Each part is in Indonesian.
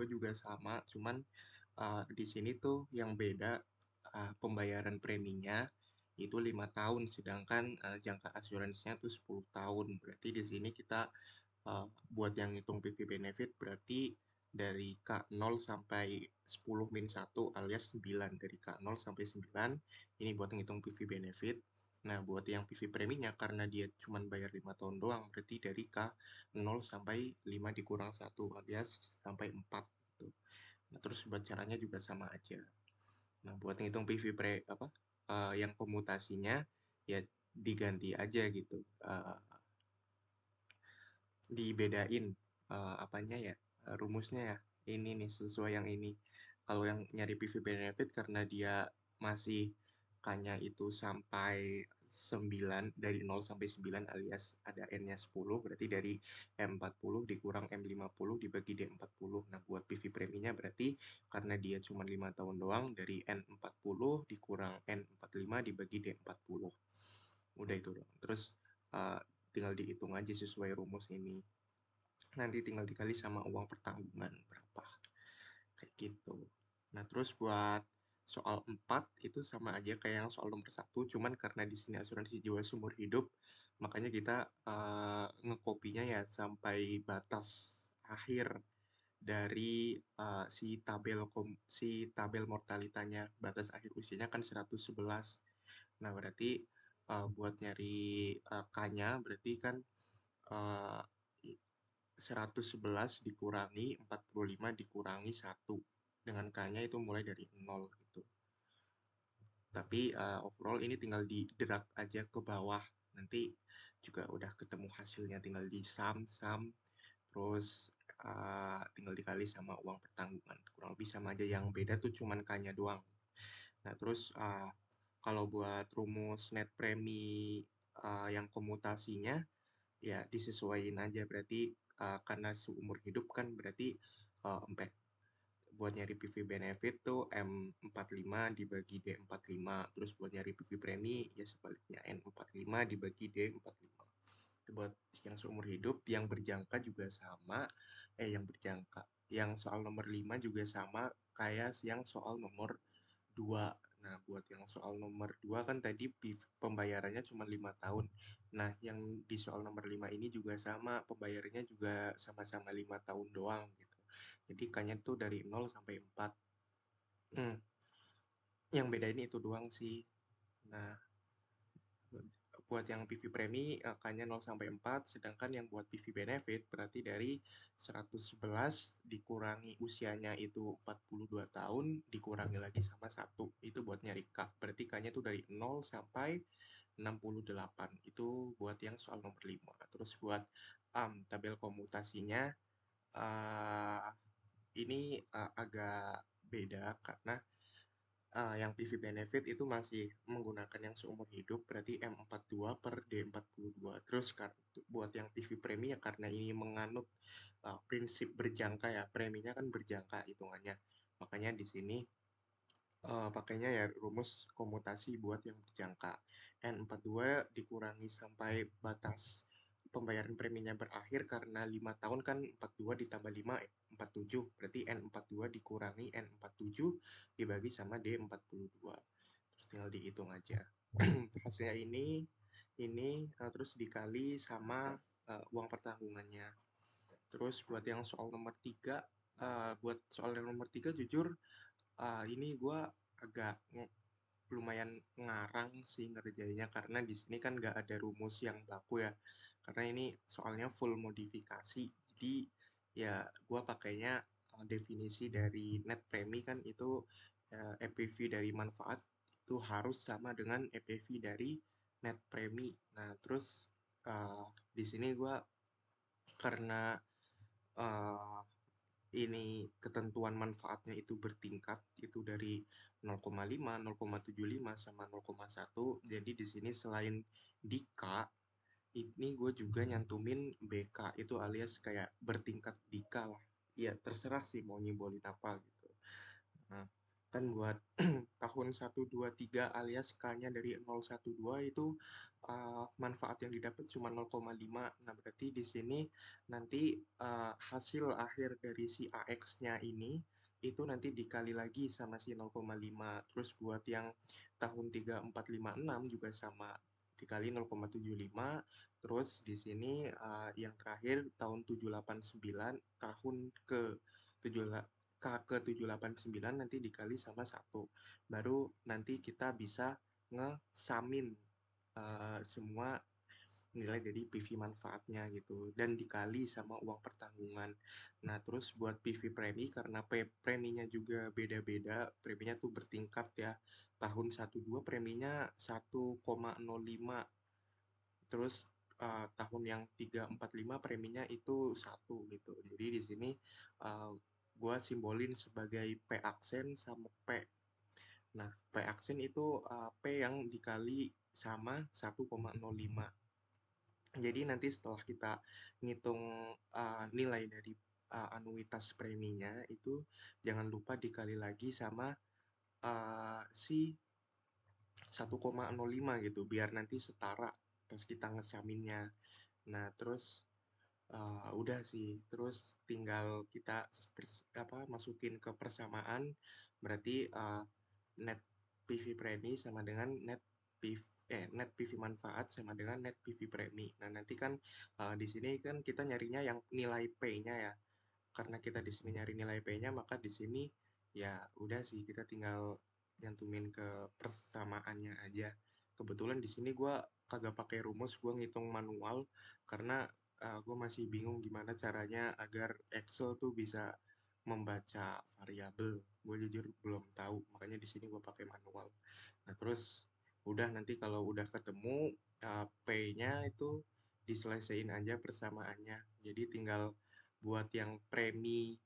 gue juga sama, cuman di sini tuh yang beda pembayaran preminya itu 5 tahun, sedangkan jangka asuransinya tuh 10 tahun. Berarti di sini kita buat yang hitung PV benefit berarti dari K0 sampai 10 min 1 alias 9. Dari K0 sampai 9, ini buat ngitung PV benefit. Nah, buat yang PV preminya, karena dia cuma bayar 5 tahun doang, berarti dari K0 sampai 5 dikurang 1 alias sampai 4. Gitu. Nah, terus buat caranya juga sama aja. Nah, buat ngitung PV yang komutasinya, ya diganti aja gitu. Dibedain apanya ya, rumusnya ya. Ini nih sesuai yang ini. Kalau yang nyari PV benefit karena dia masih K-nya itu sampai 9, dari 0 sampai 9 alias ada N-nya 10, berarti dari M40 dikurang M50 dibagi D40. Nah, buat PV preminya berarti karena dia cuma 5 tahun doang, dari N40 dikurang N45 dibagi D40. Udah itu dong. Terus uh, tinggal dihitung aja sesuai rumus ini. Nanti tinggal dikali sama uang pertanggungan berapa. Kayak gitu. Nah, terus buat soal 4 itu sama aja kayak yang soal nomor 1, cuman karena di sini asuransi jiwa seumur hidup, makanya kita ngekopinya ya sampai batas akhir dari si tabel mortalitanya. Batas akhir usianya kan 111. Nah, berarti buat nyari K-nya berarti kan eh, 111 dikurangi 45 dikurangi 1. Dengan K-nya itu mulai dari 0 gitu. Tapi overall ini tinggal di drag aja ke bawah. Nanti juga udah ketemu hasilnya, tinggal di sum, terus tinggal dikali sama uang pertanggungan. Kurang lebih sama aja, yang beda tuh cuman K-nya doang. Nah, terus kalau buat rumus net premi yang komutasinya, ya disesuaiin aja. Berarti karena seumur hidup kan berarti buat nyari PV benefit tuh M45 dibagi D45. Terus buat nyari PV premi ya sebaliknya, N45 dibagi D45. Buat yang seumur hidup, yang berjangka juga sama. Yang berjangka. Yang soal nomor 5 juga sama kayak yang soal nomor 2. Nah, buat yang soal nomor 2 kan tadi pembayarannya cuma 5 tahun. Nah, yang di soal nomor 5 ini juga sama, pembayarannya juga sama-sama 5 tahun doang gitu. Jadi K-nya tuh dari 0 sampai 4. Hmm, yang bedain itu doang sih. Nah, buat yang PV premi K-nya 0 sampai 4, sedangkan yang buat PV benefit berarti dari 111 dikurangi usianya itu 42 tahun, dikurangi lagi sama 1. Itu buat nyari K. Berarti K-nya itu dari 0 sampai 68. Itu buat yang soal nomor 5. Terus buat tabel komutasinya uh, ini agak beda karena yang PV benefit itu masih menggunakan yang seumur hidup, berarti M42 per D42. Terus buat yang PV premi ya karena ini menganut prinsip berjangka ya, preminya kan berjangka hitungannya. Makanya di sini pakainya ya rumus komutasi buat yang berjangka. N42 dikurangi sampai batas pembayaran preminya berakhir karena 5 tahun kan 42 ditambah 5, 47. Berarti N42 dikurangi N47 dibagi sama D42. Terus tinggal dihitung aja. Hasilnya ini terus dikali sama uang pertanggungannya. Terus buat yang soal nomor 3, buat soal yang nomor 3 jujur ini gue agak lumayan ngarang sih ngerjainnya karena di sini kan nggak ada rumus yang baku ya. Karena ini soalnya full modifikasi. Jadi ya gue pakainya definisi dari net premi kan itu EPV dari manfaat itu harus sama dengan EPV dari net premi. Nah, terus di sini gue karena eh, ini ketentuan manfaatnya itu bertingkat, itu dari 0,5, 0,75 sama 0,1. Jadi di sini selain di K, ini gue juga nyantumin BK itu alias kayak bertingkat di K lah. Ya terserah sih mau nyimbolin apa gitu. Nah, Kan buat tahun 1, 2, 3 alias K-nya dari 0, 1, 2 itu manfaat yang didapat cuma 0,5. Nah, berarti di sini nanti hasil akhir dari si AX-nya ini itu nanti dikali lagi sama si 0,5. Terus buat yang tahun 3, 4, 5, 6 juga sama dikali 0,75. Terus di sini yang terakhir tahun 7, 8, 9 tahun ke 7 K ke 789 nanti dikali sama 1. Baru nanti kita bisa ngesamin semua nilai dari PV manfaatnya gitu dan dikali sama uang pertanggungan. Nah, terus buat PV premi karena preminya juga beda-beda, preminya tuh bertingkat ya. Tahun 1, 2 preminya 1,05. Terus tahun yang 3, 4, 5 preminya itu 1 gitu. Jadi di sini gue simbolin sebagai P aksen sama P. Nah, P aksen itu P yang dikali sama 1,05. Jadi nanti setelah kita ngitung nilai dari anuitas preminya itu jangan lupa dikali lagi sama si 1,05 gitu biar nanti setara pas kita ngesaminnya. Nah, terus udah sih, terus tinggal kita masukin ke persamaan, berarti net PV premi sama dengan net PV manfaat sama dengan net PV premi. Nah, nanti kan di sini kan kita nyarinya yang nilai P-nya ya. Karena kita di sini nyari nilai P-nya, maka di sini ya udah sih kita tinggal nyantumin ke persamaannya aja. Kebetulan di sini gue kagak pakai rumus, gue ngitung manual karena gue masih bingung gimana caranya agar Excel tuh bisa membaca variabel. Gue jujur belum tahu, makanya di sini gue pakai manual. Nah, terus udah nanti kalau udah ketemu P-nya itu diselesaiin aja persamaannya. Jadi tinggal buat yang premi,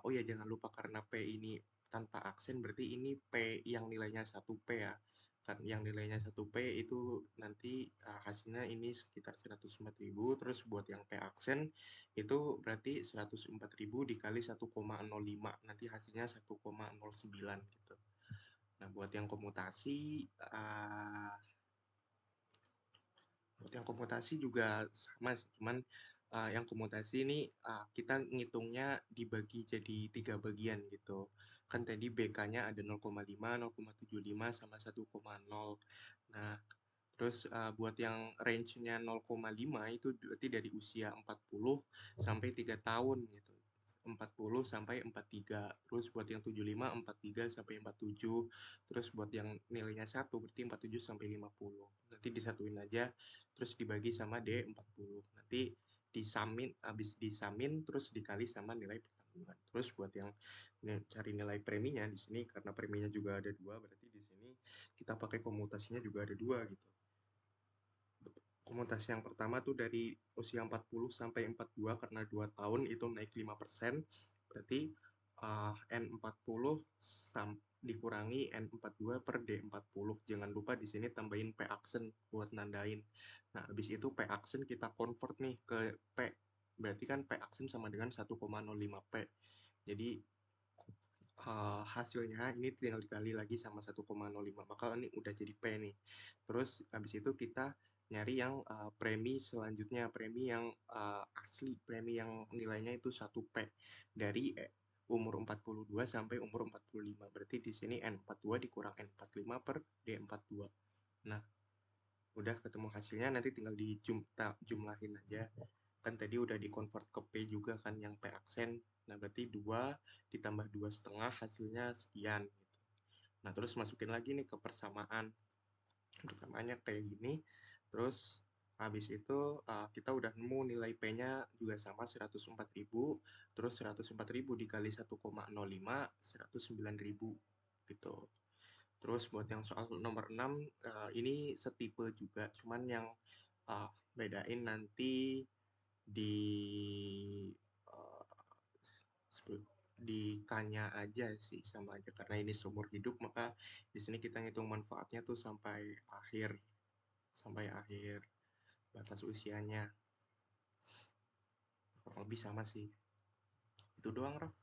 oh ya jangan lupa karena P ini tanpa aksen berarti ini P yang nilainya 1P ya. Kan yang nilainya 1P itu nanti hasilnya ini sekitar 104.000. Terus buat yang P aksen itu berarti 104.000 dikali 1,05. Nanti hasilnya 1,09 gitu. Nah, buat yang komutasi juga sama sih, cuman yang komutasi ini kita ngitungnya dibagi jadi 3 bagian gitu. Kan tadi BK-nya ada 0,5, 0,75, sama 1,0. Nah, terus buat yang range-nya 0,5 itu berarti dari usia 40 sampai 3 tahun gitu. 40 sampai 43. Terus buat yang 75, 43 sampai 47. Terus buat yang nilainya 1 berarti 47 sampai 50. Nanti disatuin aja terus dibagi sama D40. Nanti disamin, habis disamin terus dikali sama nilai pertanggungan. Terus buat yang cari nilai preminya di sini karena preminya juga ada 2, berarti di sini kita pakai komutasinya juga ada 2 gitu. Komutasi yang pertama tuh dari usia 40 sampai 42 karena 2 tahun itu naik 5%. Berarti N40 dikurangi N42 per D40. Jangan lupa di sini tambahin P aksen buat nandain. Nah, habis itu P aksen kita convert nih ke P. Berarti kan P aksen sama dengan 1,05 P. Jadi hasilnya ini tinggal dikali lagi sama 1,05, maka ini udah jadi P nih. Terus habis itu kita nyari yang premi selanjutnya, premi yang asli, premi yang nilainya itu 1P dari umur 42 sampai umur 45. Berarti di sini N42 dikurang N45 per D42. Nah, udah ketemu hasilnya, nanti tinggal dijumlahin aja. Kan tadi udah dikonvert ke P juga kan yang P aksen. Nah, berarti 2 ditambah 2,5 hasilnya sekian gitu. Nah, terus masukin lagi nih ke persamaan. Persamaannya kayak gini. Terus habis itu kita udah nemu nilai P-nya juga sama 104.000. Terus 104.000 dikali 1,05, 109.000 gitu. Terus buat yang soal nomor 6 ini setipe juga, cuman yang bedain nanti di di K-nya aja sih sama aja karena ini seumur hidup, maka di sini kita ngitung manfaatnya tuh sampai akhir batas usianya. Kurang lebih sama sih. Itu doang, Raf.